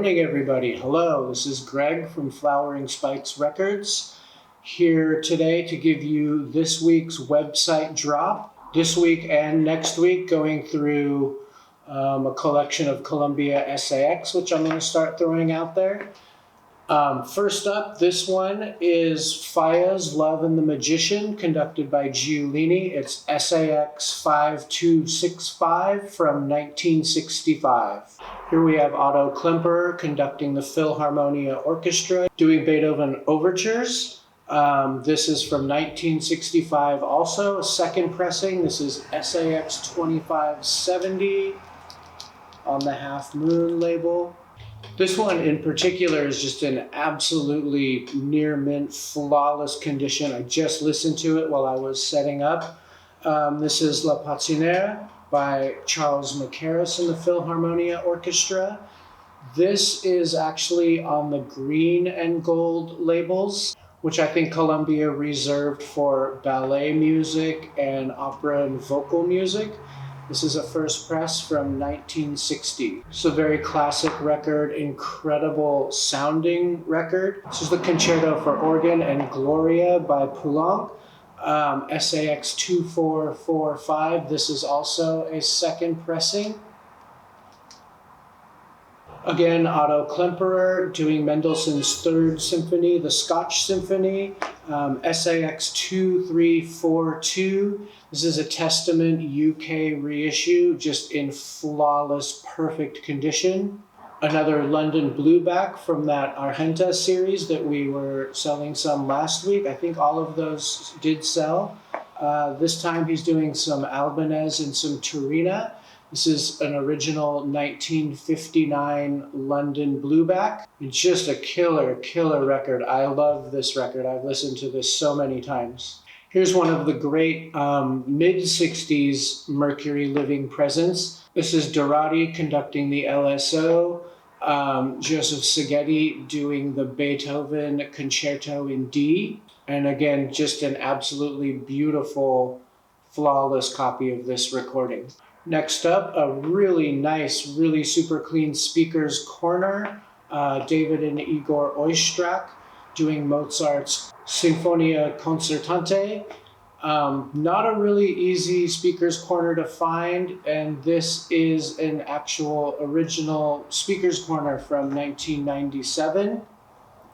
morning, everybody. Hello, this is Greg from Flowering Spikes Records, here today to give you this week's website drop. This week and next week, going through a collection of Columbia SAX, which I'm going to start throwing out there. First up, this one is Faya's Love and the Magician, conducted by Giulini. It's SAX 5265 from 1965. Here we have Otto Klemperer conducting the Philharmonia Orchestra, doing Beethoven overtures. This is from 1965 also, a second pressing. This is SAX 2570 on the Half Moon label. This one in particular is just in absolutely near mint, flawless condition. I just listened to it while I was setting up. This is La Patinère by Charles Mackerras and the Philharmonia Orchestra. This is actually on the green and gold labels, which I think Columbia reserved for ballet music and opera and vocal music. This is a first press from 1960. It's a very classic record, incredible sounding record. This is the Concerto for Organ and Gloria by Poulenc, SAX 2445. This is also a second pressing. Again, Otto Klemperer doing Mendelssohn's Third Symphony, the Scotch Symphony, SAX 2342. This is a Testament UK reissue, just in flawless, perfect condition. Another London Blueback from that Argenta series that we were selling some last week. I think all of those did sell. This time he's doing some Albanese and some Turina. This is an original 1959 London Blueback. It's just a killer record. I love this record. I've listened to this so many times. Here's one of the great mid-60s Mercury Living presents. This is Dorati conducting the LSO, Joseph Szigeti doing the Beethoven Concerto in D. And again, just an absolutely beautiful, flawless copy of this recording. Next up, a really nice, really super clean speakers corner. David and Igor Oistrakh doing Mozart's Sinfonia Concertante. Not a really easy speakers corner to find, and this is an actual original speakers corner from 1997.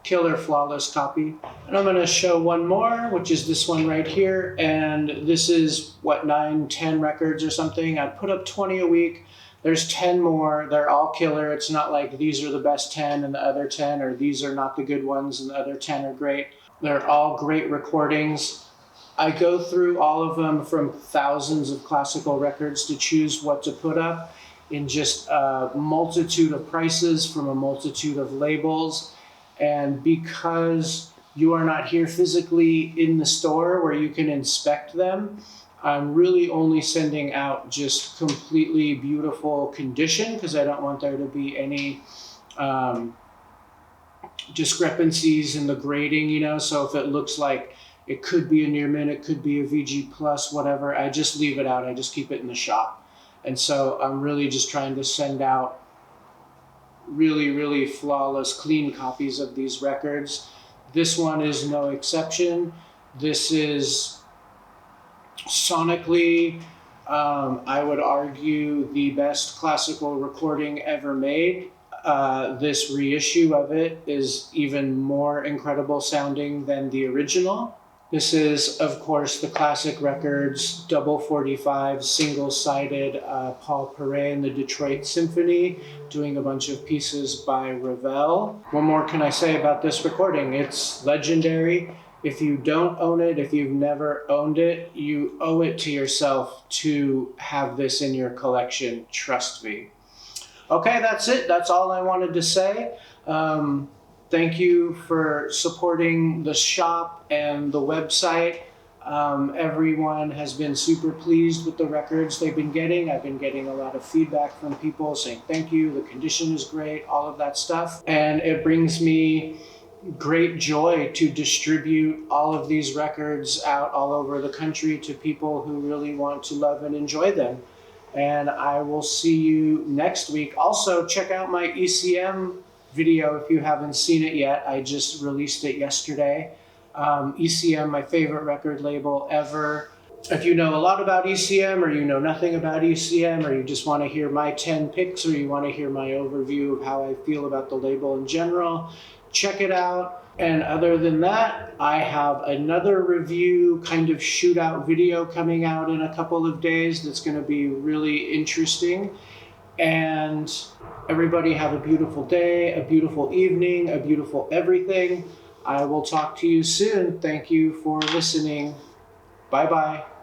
Killer, flawless copy. And I'm going to show one more, which is this one right here. And this is, 9-10 records or something. I put up 20 a week. There's 10 more. They're all killer. It's not like these are the best 10 and the other 10, or these are not the good ones and the other 10 are great. They're all great recordings. I go through all of them from thousands of classical records to choose what to put up in just a multitude of prices from a multitude of labels. And because you are not here physically in the store where you can inspect them, I'm really only sending out just completely beautiful condition because I don't want there to be any discrepancies in the grading, So if it looks like it could be a near mint, it could be a VG plus, whatever, I just leave it out. I just keep it in the shop. And so I'm really just trying to send out really flawless, clean copies of these records. This one is no exception. This is sonically, I would argue, the best classical recording ever made. This reissue of it is even more incredible sounding than the original. This is, of course, the Classic Records double 45 single-sided Paul Perret and the Detroit Symphony, doing a bunch of pieces by Ravel. What more can I say about this recording? It's legendary. If you don't own it, if you've never owned it, you owe it to yourself to have this in your collection. Trust me. Okay, that's it. That's all I wanted to say. Thank you for supporting the shop and the website. Everyone has been super pleased with the records they've been getting. I've been getting a lot of feedback from people saying thank you, the condition is great, all of that stuff. And it brings me great joy to distribute all of these records out all over the country to people who really want to love and enjoy them. And I will see you next week. Also, check out my ECM video if you haven't seen it yet. I just released it yesterday. ECM, my favorite record label ever. If you know a lot about ECM, or you know nothing about ECM, or you just want to hear my 10 picks, or you want to hear my overview of how I feel about the label in general, check it out. And other than that, I have another review kind of shootout video coming out in a couple of days that's going to be really interesting. And everybody have a beautiful day, a beautiful evening, a beautiful everything. I will talk to you soon. Thank you for listening. Bye-bye.